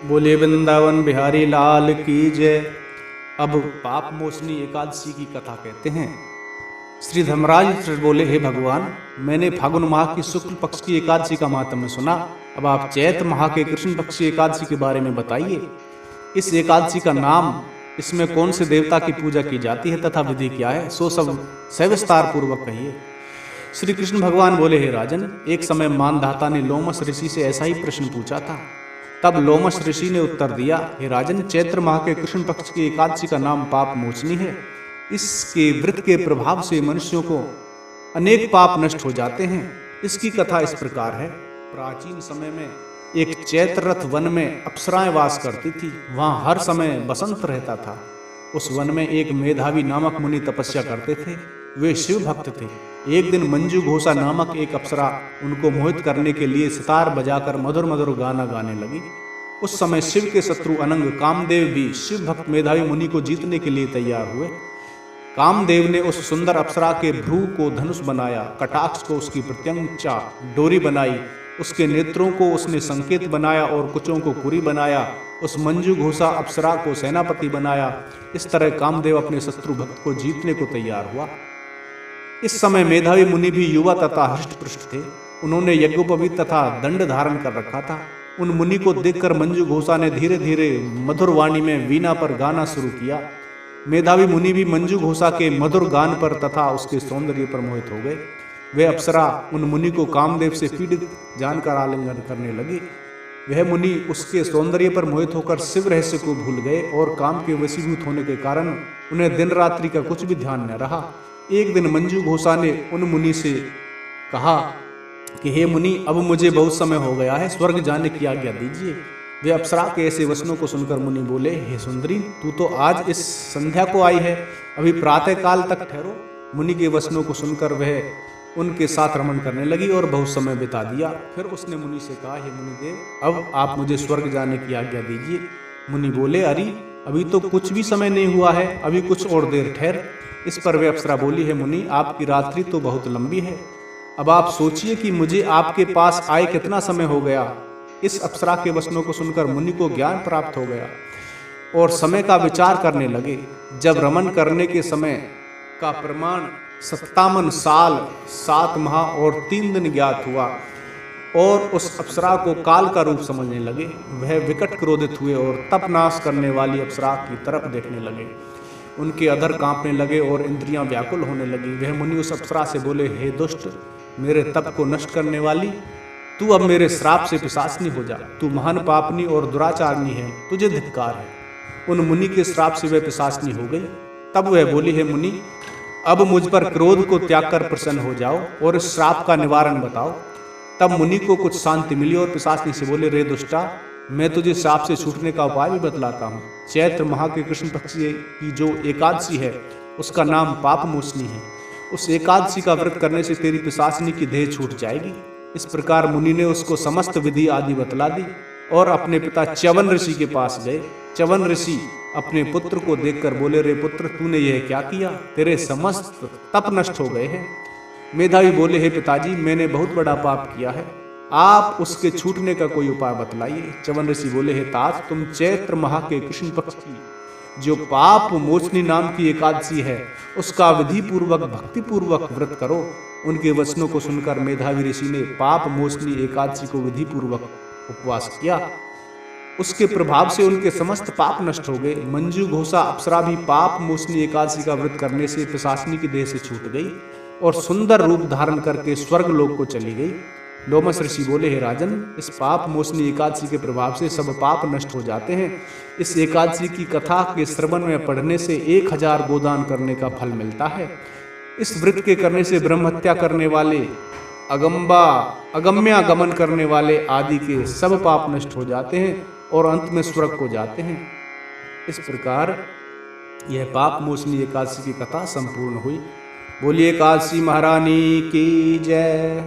बोले वृंदावन बिहारी लाल की जय। अब पाप मोचनी एकादशी की कथा कहते हैं। श्री धर्मराज फिर बोले, हे भगवान, मैंने फागुन माह की शुक्ल पक्ष की एकादशी का महात्म्य सुना। अब आप चैत्र माह के कृष्ण पक्ष की एकादशी के बारे में बताइए। इस एकादशी का नाम, इसमें कौन से देवता की पूजा की जाती है तथा विधि क्या है, सो सब सविस्तार पूर्वक कहिए। श्री कृष्ण भगवान बोले, हे राजन, एक समय मानधाता ने लोमस ऋषि से ऐसा ही प्रश्न पूछा था। तब लोमस ऋषि ने उत्तर दिया, हे राजन, चैत्र माह के कृष्ण पक्ष की एकादशी का नाम पाप मोचनी है। इसके व्रत के प्रभाव से मनुष्यों को अनेक पाप नष्ट हो जाते हैं। इसकी कथा इस प्रकार है। प्राचीन समय में एक चैत्ररथ वन में अप्सराएं वास करती थी। वहां हर समय बसंत रहता था। उस वन में एक मेधावी नामक मुनि तपस्या करते थे। वे शिव भक्त थे। एक दिन मंजू घोषा नामक एक अप्सरा उनको मोहित करने के लिए सितार बजाकर मधुर मधुर गाना गाने लगी। उस समय शिव के शत्रु अनंग कामदेव भी शिव भक्त मेधावी मुनि को जीतने के लिए तैयार हुए। कामदेव ने उस सुंदर अप्सरा के भ्रू को धनुष बनाया, कटाक्ष को उसकी प्रत्यंचा डोरी बनाई, उसके नेत्रों को उसने संकेत बनाया और कुचों को कुरी बनाया। उस मंजू घोषा अप्सरा को सेनापति बनाया। इस तरह कामदेव अपने शत्रु भक्त को जीतने को तैयार हुआ। इस समय मेधावी मुनि भी युवा तथा हृष्टपुष्ट थे। उन्होंने यज्ञोपवीत तथा दंड धारण कर रखा था। उन मुनि को देखकर मंजू घोषा ने धीरे धीरे मधुर वाणी में वीणा पर गाना शुरू किया। मेधावी मुनि भी मंजू घोषा के मधुर गान पर तथा उसके सौंदर्य पर मोहित हो गए। वे अप्सरा उन मुनि को कामदेव से पीड़ित जानकर आलिंगन करने लगी। वह मुनि उसके सौंदर्य पर मोहित होकर शिव रहस्य को भूल गए और काम के वशीभूत होने के कारण उन्हें दिन रात्रि का कुछ भी ध्यान न रहा। एक दिन मंजू घोषा ने उन मुनि से कहा कि हे मुनि, अब मुझे बहुत समय हो गया है, स्वर्ग जाने की आज्ञा दीजिए। वे अप्सरा के ऐसे वचनों को सुनकर मुनि बोले, हे सुंदरी, तू तो आज इस संध्या को आई है, अभी प्रातः काल तक ठहरो। मुनि के वचनों को सुनकर वह उनके साथ रमण करने लगी और बहुत समय बिता दिया। फिर उसने मुनि से कहा, हे मुनिदेव, अब आप मुझे स्वर्ग जाने की आज्ञा दीजिए। मुनि बोले, अरे अभी तो कुछ भी समय नहीं हुआ है, अभी कुछ और देर ठहर। इस पर वे अप्सरा बोली, है मुनि, आपकी रात्रि तो बहुत लंबी है। अब आप सोचिए कि मुझे आपके पास आए कितना समय हो गया। इस अप्सरा के वचनों को सुनकर मुनि को ज्ञान प्राप्त हो गया और समय का विचार करने लगे। जब रमन करने के समय का प्रमाण 57 साल 7 माह और 3 दिन ज्ञात हुआ और उस अप्सरा को काल का रूप समझने लगे। वह विकट क्रोधित हुए और तपनाश करने वाली अप्सरा की तरफ देखने लगे। उनके अधर कांपने लगे और इंद्रियां व्याकुल होने लगी। वह मुनि उस अप्सरा से बोले, हे दुष्ट, मेरे तप को नष्ट करने वाली, तू अब मेरे श्राप से पिशाचनी हो जा। तू महान पापनी और दुराचारनी है, तुझे धिक्कार है। उन मुनि के श्राप से वह पिशाचनी हो गई। तब वह बोली, हे मुनि, अब मुझ पर क्रोध को त्याग कर प्रसन्न हो जाओ और इस श्राप का निवारण बताओ। तब मुनि को कुछ शांति मिली और पिशाचनी से बोले, रे दुष्टा, मैं तुझे श्राप से छूटने का उपाय भी बतलाता हूँ। चैत्र माह के कृष्ण पक्ष की जो एकादशी है, उसका नाम पाप मोचनी है। उस एकादशी का व्रत करने से तेरी पिशाचनी की देह छूट जाएगी। इस प्रकार मुनि ने उसको समस्त विधि आदि बतला दी और अपने पिता च्यवन ऋषि के पास गए। च्यवन ऋषि अपने पुत्र को देखकर बोले, रे पुत्र, तूने यह क्या किया? तेरे समस्त तप नष्ट हो गए हैं। मेधावी बोले, हे पिताजी, मैंने बहुत बड़ा पाप किया है, आप उसके छूटने का कोई उपाय बतलाइए। च्यवन ऋषि बोले, हे तात, तुम चैत्र माह के कृष्ण पक्ष की जो पाप मोचनी नाम की एकादशी है, उसका विधि पूर्वक भक्ति पूर्वक व्रत करो। उनके वचनों को सुनकर मेधावी ऋषि ने पाप मोचनी एकादशी को विधि पूर्वक उपवास किया। उसके प्रभाव से उनके समस्त पाप नष्ट हो गए। मंजू घोषा अप्सरा भी पाप मोचनी एकादशी का व्रत करने से पिशाचनी की देह से छूट गई और सुंदर रूप धारण करके स्वर्ग लोक को चली गई। लोमस ऋषि बोले, हे राजन, इस पाप मोचनी एकादशी के प्रभाव से सब पाप नष्ट हो जाते हैं। इस एकादशी की कथा के श्रवण में पढ़ने से 1000 गोदान करने का फल मिलता है। इस व्रत के करने से ब्रह्महत्या करने वाले, अगम्या गमन करने वाले आदि के सब पाप नष्ट हो जाते हैं और अंत में स्वर्ग को जाते हैं। इस प्रकार यह पाप मोचनी एकादशी की कथा संपूर्ण हुई। बोलिए काशी महारानी की जय।